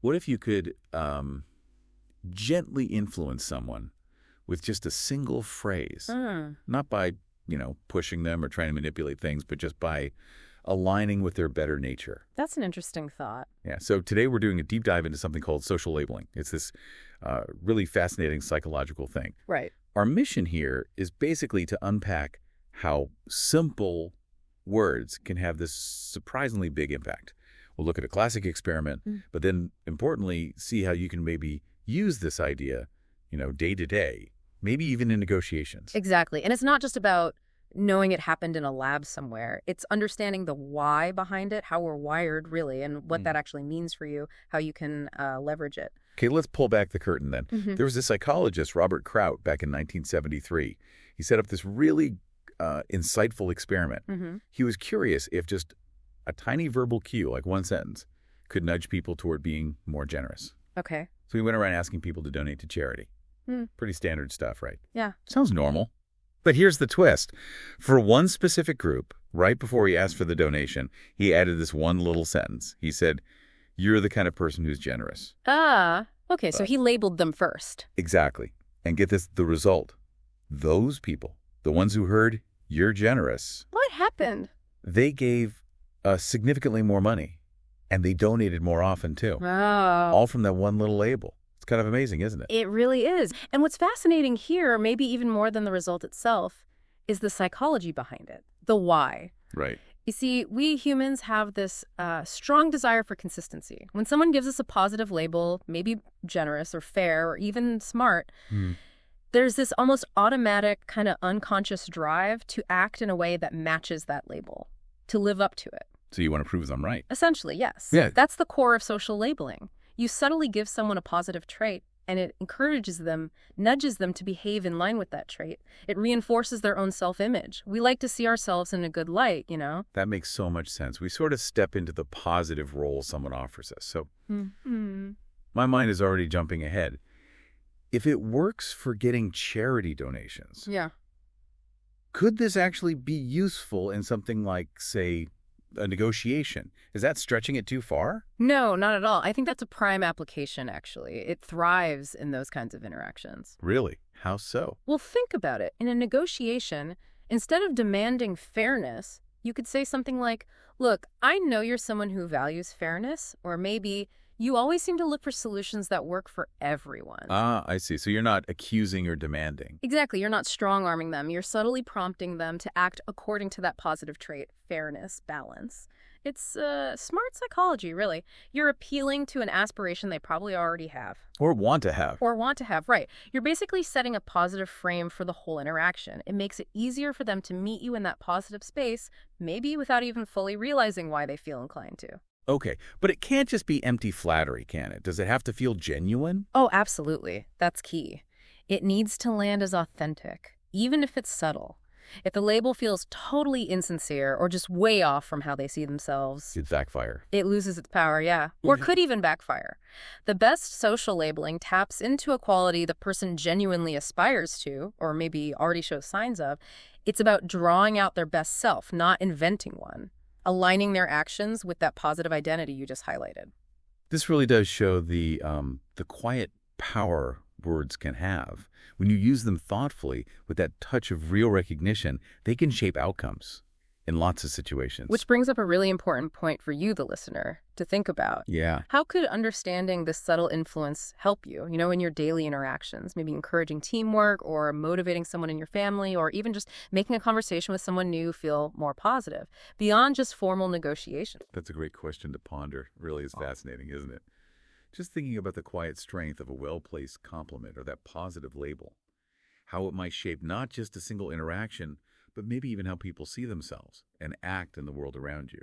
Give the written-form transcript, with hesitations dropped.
What if you could gently influence someone with just a single phrase? Mm, Not by, pushing them or trying to manipulate things, but just by aligning with their better nature. that's an interesting thought. Yeah, so today we're doing a deep dive into something called social labeling. It's this really fascinating psychological thing. Right. Our mission here is basically to unpack how simple words can have this surprisingly big impact. We'll look at a classic experiment, but then importantly, see how you can maybe use this idea, day to day, maybe even in negotiations. Exactly. And it's not just about knowing it happened in a lab somewhere. It's understanding the why behind it, how we're wired really, and what that actually means for you, how you can leverage it. Okay, let's pull back the curtain then. Mhm. There was a psychologist, Robert Kraut, back in 1973. He set up this really insightful experiment. Mm-hmm. He was curious if just a tiny verbal cue, like one sentence, could nudge people toward being more generous. Okay. So he went around asking people to donate to charity. Hmm. Pretty standard stuff, right? Yeah. Sounds normal. But here's the twist. For one specific group, right before he asked for the donation, he added this one little sentence. He said, "You're the kind of person who's generous." Okay. So he labeled them first. Exactly. And get this, the result. Those people, the ones who heard, "You're generous," What happened? they gave significantly more money. And they donated more often, too. Oh. All from that one little label. It's kind of amazing, isn't it? It really is. And what's fascinating here, maybe even more than the result itself, is the psychology behind it, the why. Right. You see, we humans have this strong desire for consistency. When someone gives us a positive label, maybe generous or fair or even smart, there's this almost automatic kind of unconscious drive to act in a way that matches that label, to live up to it. So you want to prove I'm right. Essentially, yes. Yeah. That's the core of social labeling. You subtly give someone a positive trait, and it encourages them, nudges them to behave in line with that trait. It reinforces their own self-image. We like to see ourselves in a good light, you know? That makes so much sense. We sort of step into the positive role someone offers us. So Mm-hmm. my mind is already jumping ahead. If it works for getting charity donations, Yeah. could this actually be useful in something like, say, a negotiation? Is that stretching it too far? No, not at all. I think that's a prime application, actually. It thrives in those kinds of interactions. Really? How so? Well, think about it. In a negotiation, instead of demanding fairness, you could say something like, look, I know you're someone who values fairness, or maybe you always seem to look for solutions that work for everyone. Ah, I see. So you're not accusing or demanding. Exactly. You're not strong-arming them. You're subtly prompting them to act according to that positive trait, fairness, balance. It's smart psychology, really. You're appealing to an aspiration they probably already have. Or want to have. Or want to have, right. You're basically setting a positive frame for the whole interaction. It makes it easier for them to meet you in that positive space, maybe without even fully realizing why they feel inclined to. Okay, but it can't just be empty flattery, can it? Does it have to feel genuine? Oh, absolutely. That's key. It needs to land as authentic, even if it's subtle. If the label feels totally insincere or just way off from how they see themselves, It'd backfire. it loses its power, yeah. Or could even backfire. The best social labeling taps into a quality the person genuinely aspires to, or maybe already shows signs of. It's about drawing out their best self, not inventing one. Aligning their actions with that positive identity you just highlighted. This really does show the quiet power words can have. When you use them thoughtfully, with that touch of real recognition, they can shape outcomes in lots of situations. Which brings up a really important point for you, the listener, to think about. Yeah. How could understanding this subtle influence help you, in your daily interactions? Maybe encouraging teamwork or motivating someone in your family or even just making a conversation with someone new feel more positive, beyond just formal negotiation. That's a great question to ponder. Really is fascinating, isn't it? Just thinking about the quiet strength of a well-placed compliment or that positive label. How it might shape not just a single interaction, but maybe even how people see themselves and act in the world around you.